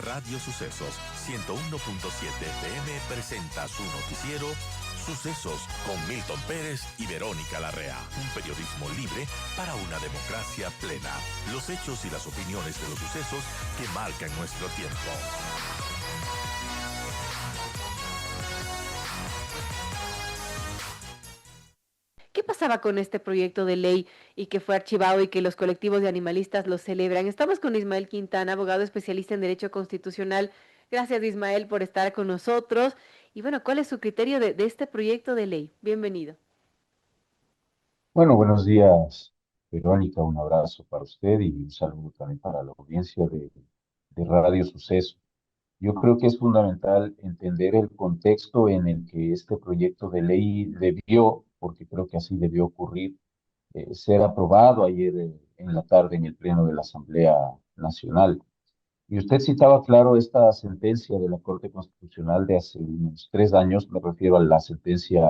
Radio Sucesos 101.7 FM presenta su noticiero Sucesos con Milton Pérez y Verónica Larrea. Un periodismo libre para una democracia plena. Los hechos y las opiniones de los sucesos que marcan nuestro tiempo. ¿Qué pasaba con este proyecto de ley y que fue archivado y que los colectivos de animalistas lo celebran? Estamos con Ismael Quintana, abogado especialista en Derecho Constitucional. Gracias, Ismael, por estar con nosotros. Y bueno, ¿cuál es su criterio de este proyecto de ley? Bienvenido. Bueno, buenos días, Verónica. Un abrazo para usted y un saludo también para la audiencia de Radio Suceso. Yo creo que es fundamental entender el contexto en el que este proyecto de ley debió, porque creo que así debió ocurrir, ser aprobado ayer en la tarde en el Pleno de la Asamblea Nacional. Y usted citaba, claro, esta sentencia de la Corte Constitucional de hace unos 3 años, me refiero a la sentencia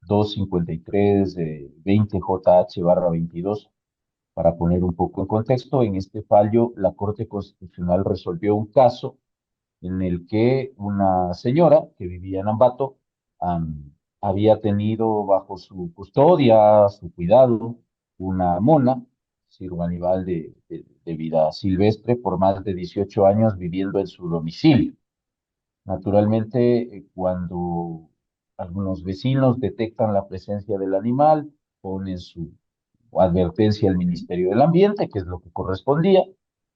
253 de 20JH/22. Para poner un poco en contexto, en este fallo la Corte Constitucional resolvió un caso en el que una señora que vivía en Ambato había tenido bajo su custodia, su cuidado, una mona, es decir, un animal de vida silvestre por más de 18 años viviendo en su domicilio. Naturalmente, cuando algunos vecinos detectan la presencia del animal, ponen su advertencia al Ministerio del Ambiente, que es lo que correspondía.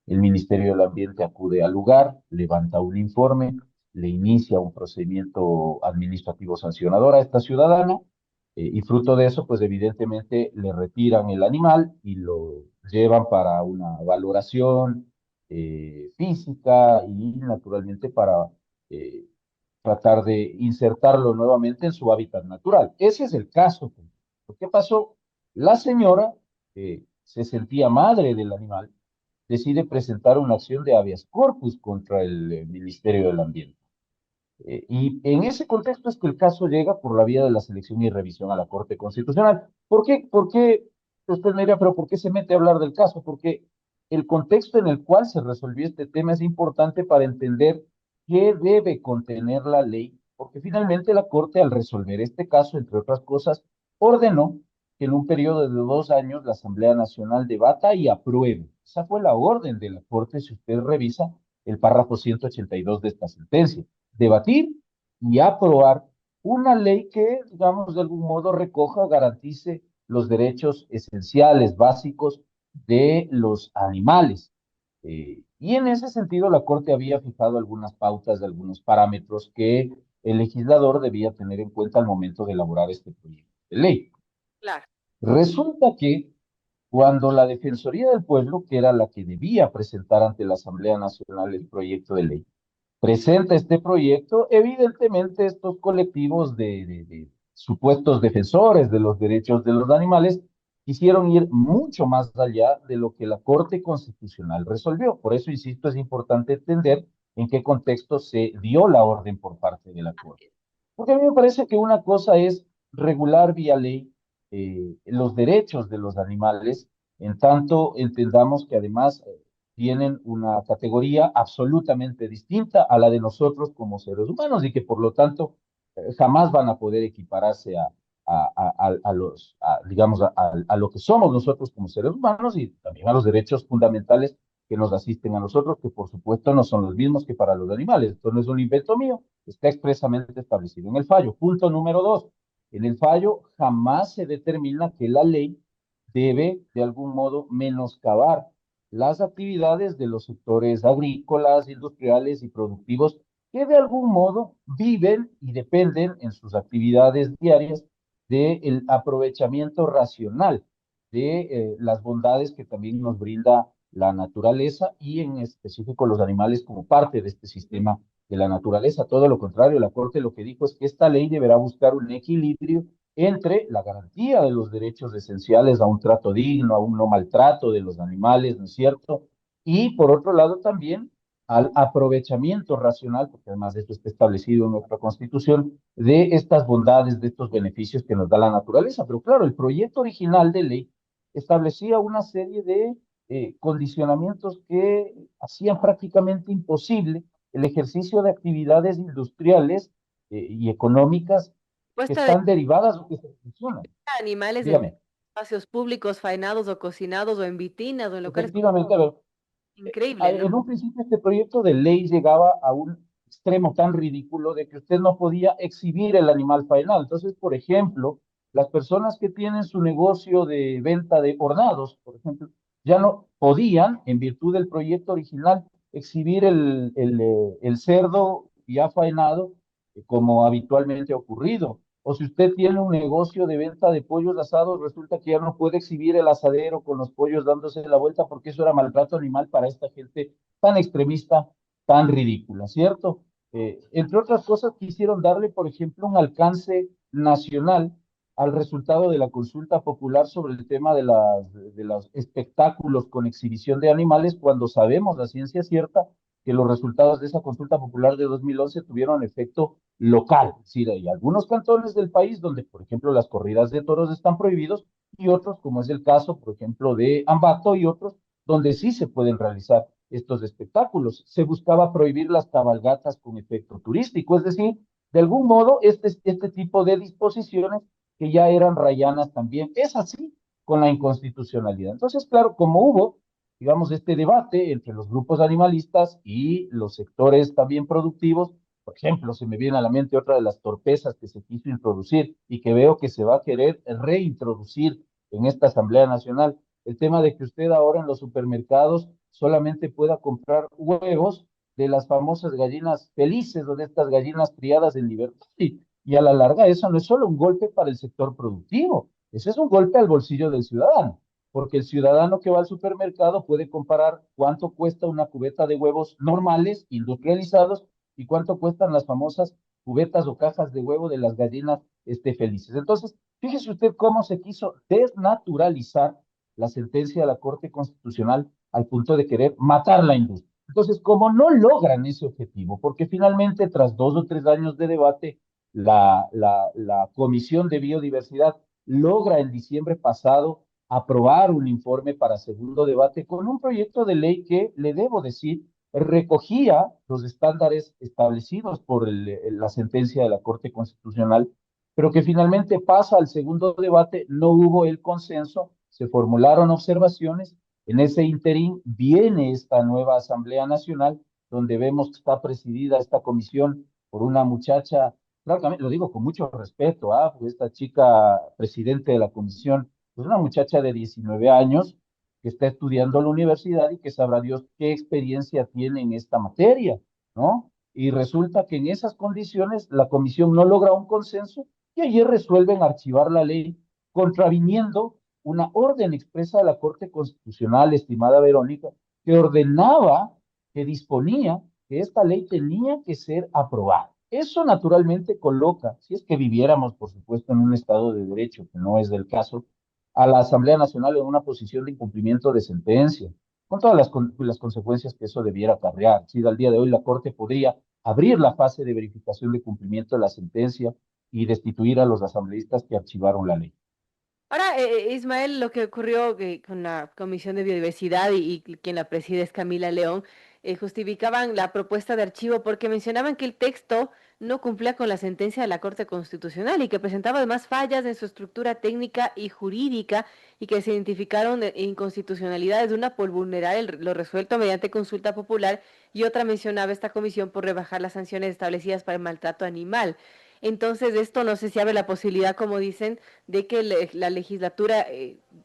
El Ministerio del Ambiente acude al lugar, levanta un informe, le inicia un procedimiento administrativo sancionador a esta ciudadana, y fruto de eso, pues evidentemente le retiran el animal y lo llevan para una valoración física y naturalmente para eh, tratar de insertarlo nuevamente en su hábitat natural. Ese es el caso. ¿Qué pasó? La señora, que se sentía madre del animal, decide presentar una acción de habeas corpus contra el Ministerio del Ambiente. Y en ese contexto es que el caso llega por la vía de la selección y revisión a la Corte Constitucional. ¿Por qué? Usted me dirá, pero ¿por qué se mete a hablar del caso? Porque el contexto en el cual se resolvió este tema es importante para entender qué debe contener la ley, porque finalmente la Corte, al resolver este caso, entre otras cosas, ordenó que en un periodo de 2 años la Asamblea Nacional debata y apruebe. Esa fue la orden de la Corte, si usted revisa el párrafo 182 de esta sentencia. Debatir y aprobar una ley que, digamos, de algún modo recoja o garantice los derechos esenciales, básicos de los animales. Y en ese sentido, la Corte había fijado algunas pautas, algunos parámetros que el legislador debía tener en cuenta al momento de elaborar este proyecto de ley. Claro. Resulta que cuando la Defensoría del Pueblo, que era la que debía presentar ante la Asamblea Nacional el proyecto de ley, presenta este proyecto, evidentemente estos colectivos de supuestos defensores de los derechos de los animales quisieron ir mucho más allá de lo que la Corte Constitucional resolvió. Por eso, insisto, es importante entender en qué contexto se dio la orden por parte de la Corte. Porque a mí me parece que una cosa es regular vía ley los derechos de los animales, en tanto entendamos que además tienen una categoría absolutamente distinta a la de nosotros como seres humanos y que por lo tanto jamás van a poder equipararse digamos, a lo que somos nosotros como seres humanos y también a los derechos fundamentales que nos asisten a nosotros, que por supuesto no son los mismos que para los animales. Esto no es un invento mío, está expresamente establecido en el fallo. Punto número 2. En el fallo jamás se determina que la ley debe de algún modo menoscabar las actividades de los sectores agrícolas, industriales y productivos que de algún modo viven y dependen en sus actividades diarias del aprovechamiento racional de las bondades que también nos brinda la naturaleza y en específico los animales como parte de este sistema de la naturaleza. Todo lo contrario, la Corte lo que dijo es que esta ley deberá buscar un equilibrio entre la garantía de los derechos esenciales a un trato digno, a un no maltrato de los animales, ¿no es cierto? Y por otro lado también al aprovechamiento racional, porque además esto está establecido en nuestra Constitución, de estas bondades, de estos beneficios que nos da la naturaleza. Pero claro, el proyecto original de ley establecía una serie de condicionamientos que hacían prácticamente imposible el ejercicio de actividades industriales y económicas que Puesta de están derivadas o que se funcionan. animales en Dígame, espacios públicos, faenados o cocinados o en vitinas o en locales. efectivamente, a ver, Increíble, ¿no? en un principio este proyecto de ley llegaba a un extremo tan ridículo de que usted no podía exhibir el animal faenal. Entonces, por ejemplo, las personas que tienen su negocio de venta de hornados, por ejemplo, ya no podían, en virtud del proyecto original, exhibir el cerdo ya faenado como habitualmente ha ocurrido. O si usted tiene un negocio de venta de pollos asados, resulta que ya no puede exhibir el asadero con los pollos dándose la vuelta porque eso era maltrato animal para esta gente tan extremista, tan ridícula, ¿cierto? Entre otras cosas, quisieron darle, por ejemplo, un alcance nacional al resultado de la consulta popular sobre el tema de los espectáculos con exhibición de animales, cuando sabemos la ciencia cierta que los resultados de esa consulta popular de 2011 tuvieron efecto local. Es decir, hay algunos cantones del país donde, por ejemplo, las corridas de toros están prohibidos y otros, como es el caso, por ejemplo, de Ambato y otros, donde sí se pueden realizar estos espectáculos. Se buscaba prohibir las cabalgatas con efecto turístico, es decir, de algún modo, este tipo de disposiciones que ya eran rayanas también. Es así con la inconstitucionalidad. Entonces, claro, como hubo, digamos, este debate entre los grupos animalistas y los sectores también productivos, por ejemplo, se me viene a la mente otra de las torpezas que se quiso introducir y que veo que se va a querer reintroducir en esta Asamblea Nacional, el tema de que usted ahora en los supermercados solamente pueda comprar huevos de las famosas gallinas felices o de estas gallinas criadas en libertad. Y a la larga eso no es solo un golpe para el sector productivo, ese es un golpe al bolsillo del ciudadano, porque el ciudadano que va al supermercado puede comparar cuánto cuesta una cubeta de huevos normales, industrializados, y cuánto cuestan las famosas cubetas o cajas de huevo de las gallinas felices. Entonces, fíjese usted cómo se quiso desnaturalizar la sentencia de la Corte Constitucional al punto de querer matar la industria. Entonces, como no logran ese objetivo, porque finalmente tras 2 o 3 años de debate, la Comisión de Biodiversidad logra en diciembre pasado aprobar un informe para segundo debate con un proyecto de ley que, le debo decir, recogía los estándares establecidos por la sentencia de la Corte Constitucional, pero que finalmente pasa al segundo debate, no hubo el consenso, se formularon observaciones. En ese interín viene esta nueva Asamblea Nacional, donde vemos que está presidida esta comisión por una muchacha, claro, lo digo con mucho respeto, pues esta chica presidente de la comisión, pues una muchacha de 19 años, que está estudiando en la universidad y que sabrá Dios qué experiencia tiene en esta materia, ¿no? Y resulta que en esas condiciones la comisión no logra un consenso y ayer resuelven archivar la ley contraviniendo una orden expresa de la Corte Constitucional, estimada Verónica, que ordenaba, que disponía que esta ley tenía que ser aprobada. Eso naturalmente coloca, si es que viviéramos, por supuesto, en un Estado de Derecho, que no es del caso, a la Asamblea Nacional en una posición de incumplimiento de sentencia, con todas las consecuencias que eso debiera acarrear. Si al día de hoy la Corte podría abrir la fase de verificación de cumplimiento de la sentencia y destituir a los asambleístas que archivaron la ley. Ahora, Ismael, lo que ocurrió con la Comisión de Biodiversidad y quien la preside es Camila León, justificaban la propuesta de archivo porque mencionaban que el texto no cumplía con la sentencia de la Corte Constitucional y que presentaba además fallas en su estructura técnica y jurídica y que se identificaron inconstitucionalidades, una por vulnerar lo resuelto mediante consulta popular y otra mencionaba esta comisión por rebajar las sanciones establecidas para el maltrato animal. Entonces, esto no sé si abre la posibilidad, como dicen, de que la legislatura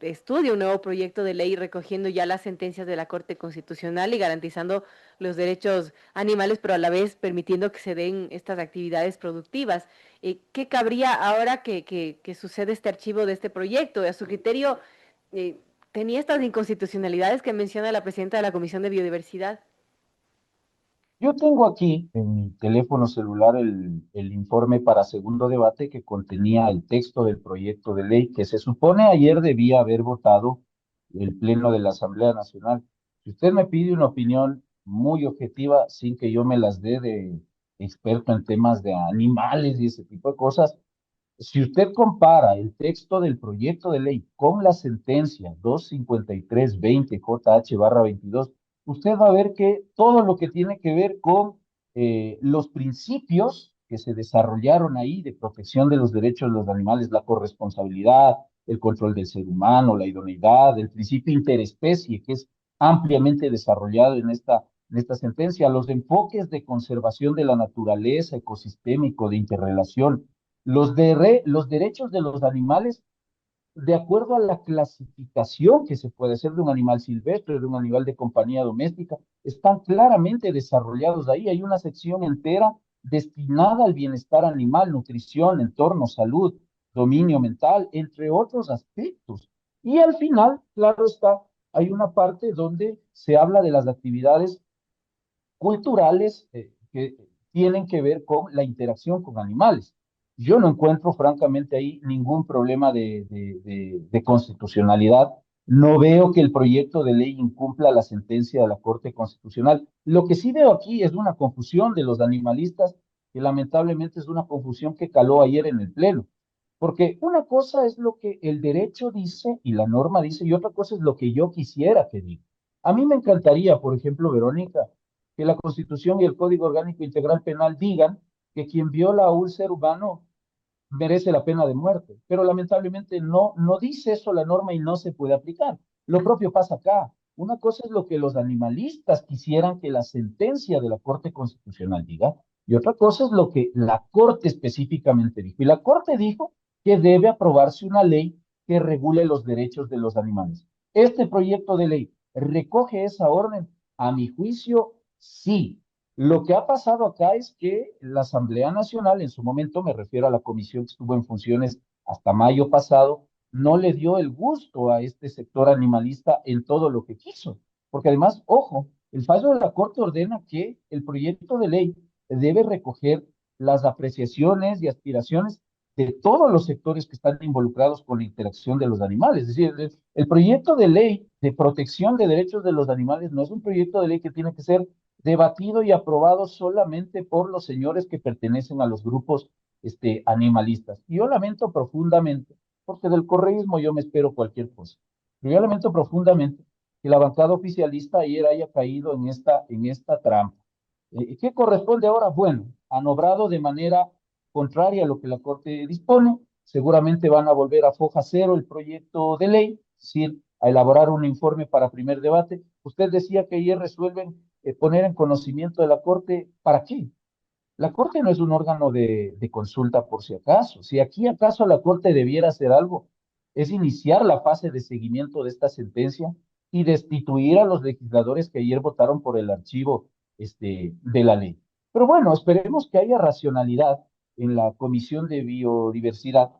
estudie un nuevo proyecto de ley recogiendo ya las sentencias de la Corte Constitucional y garantizando los derechos animales, pero a la vez permitiendo que se den estas actividades productivas. ¿Qué cabría ahora que sucede este archivo de este proyecto? A su criterio, eh, ¿tenía estas inconstitucionalidades que menciona la presidenta de la Comisión de Biodiversidad? Yo tengo aquí en mi teléfono celular el informe para segundo debate que contenía el texto del proyecto de ley que se supone ayer debía haber votado el Pleno de la Asamblea Nacional. Si usted me pide una opinión muy objetiva, sin que yo me las dé de experto en temas de animales y ese tipo de cosas, si usted compara el texto del proyecto de ley con la sentencia 253-20 JH/22, usted va a ver que todo lo que tiene que ver con los principios que se desarrollaron ahí de protección de los derechos de los animales, la corresponsabilidad, el control del ser humano, la idoneidad, el principio interespecie, que es ampliamente desarrollado en esta sentencia, los enfoques de conservación de la naturaleza, ecosistémico, de interrelación, los derechos de los animales de acuerdo a la clasificación que se puede hacer de un animal silvestre, de un animal de compañía doméstica, están claramente desarrollados ahí. Hay una sección entera destinada al bienestar animal, nutrición, entorno, salud, dominio mental, entre otros aspectos. Y al final, claro está, hay una parte donde se habla de las actividades culturales que tienen que ver con la interacción con animales. Yo no encuentro, francamente, ahí ningún problema de constitucionalidad. No veo que el proyecto de ley incumpla la sentencia de la Corte Constitucional. Lo que sí veo aquí es una confusión de los animalistas, que lamentablemente es una confusión que caló ayer en el Pleno. Porque una cosa es lo que el derecho dice y la norma dice, y otra cosa es lo que yo quisiera que diga. A mí me encantaría, por ejemplo, Verónica, que la Constitución y el Código Orgánico Integral Penal digan que quien viola a un ser humano merece la pena de muerte. Pero lamentablemente no dice eso la norma y no se puede aplicar. Lo propio pasa acá. Una cosa es lo que los animalistas quisieran que la sentencia de la Corte Constitucional diga, y otra cosa es lo que la Corte específicamente dijo. Y la Corte dijo que debe aprobarse una ley que regule los derechos de los animales. Este proyecto de ley recoge esa orden. A mi juicio, sí. Lo que ha pasado acá es que la Asamblea Nacional, en su momento me refiero a la comisión que estuvo en funciones hasta mayo pasado, no le dio el gusto a este sector animalista en todo lo que quiso. Porque además, ojo, el fallo de la Corte ordena que el proyecto de ley debe recoger las apreciaciones y aspiraciones de todos los sectores que están involucrados con la interacción de los animales. Es decir, el proyecto de ley de protección de derechos de los animales no es un proyecto de ley que tiene que ser debatido y aprobado solamente por los señores que pertenecen a los grupos animalistas. Y yo lamento profundamente, porque del correísmo yo me espero cualquier cosa, pero yo lamento profundamente que la bancada oficialista ayer haya caído en esta trampa. ¿Qué corresponde ahora? Bueno, han obrado de manera contraria a lo que la Corte dispone, seguramente van a volver a foja cero el proyecto de ley, es decir, a elaborar un informe para primer debate. Usted decía que ayer resuelven poner en conocimiento de la Corte, ¿para qué? La Corte no es un órgano de consulta por si acaso. Si aquí acaso la Corte debiera hacer algo, es iniciar la fase de seguimiento de esta sentencia y destituir a los legisladores que ayer votaron por el archivo de la ley. Pero bueno, esperemos que haya racionalidad en la Comisión de Biodiversidad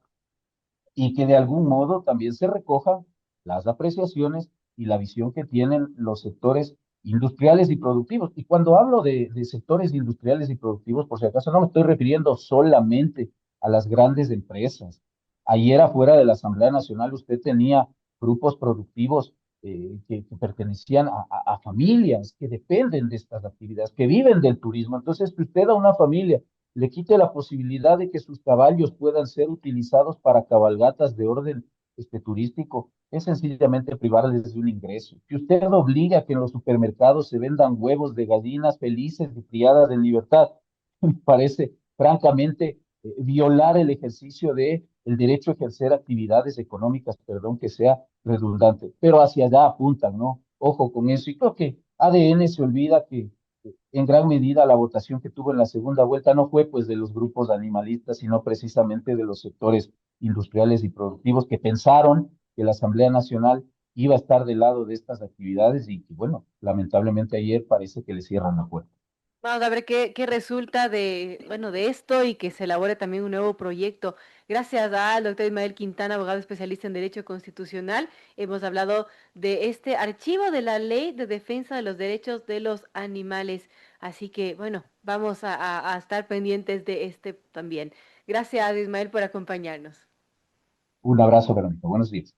y que de algún modo también se recojan las apreciaciones y la visión que tienen los sectores industriales y productivos. Y cuando hablo de sectores industriales y productivos, por si acaso, no me estoy refiriendo solamente a las grandes empresas. Ayer afuera de la Asamblea Nacional usted tenía grupos productivos que pertenecían a familias que dependen de estas actividades, que viven del turismo. Entonces, que usted a una familia le quite la posibilidad de que sus caballos puedan ser utilizados para cabalgatas de orden turístico, es sencillamente privarles de un ingreso. Que usted obliga a que en los supermercados se vendan huevos de gallinas felices y criadas en libertad, me parece francamente violar el ejercicio de el derecho a ejercer actividades económicas, perdón, que sea redundante, pero hacia allá apuntan, ¿no? Ojo con eso. Y creo que ADN se olvida que en gran medida la votación que tuvo en la segunda vuelta no fue pues de los grupos animalistas, sino precisamente de los sectores industriales y productivos que pensaron que la Asamblea Nacional iba a estar del lado de estas actividades y que, bueno, lamentablemente ayer parece que le cierran la puerta. Vamos a ver qué resulta de, bueno, de esto y que se elabore también un nuevo proyecto. Gracias al doctor Ismael Quintana, abogado especialista en Derecho Constitucional. Hemos hablado de este archivo de la Ley de Defensa de los Derechos de los Animales. Así que, bueno, vamos a estar pendientes de este también. Gracias, Ismael, por acompañarnos. Un abrazo, Verónica. Buenos días.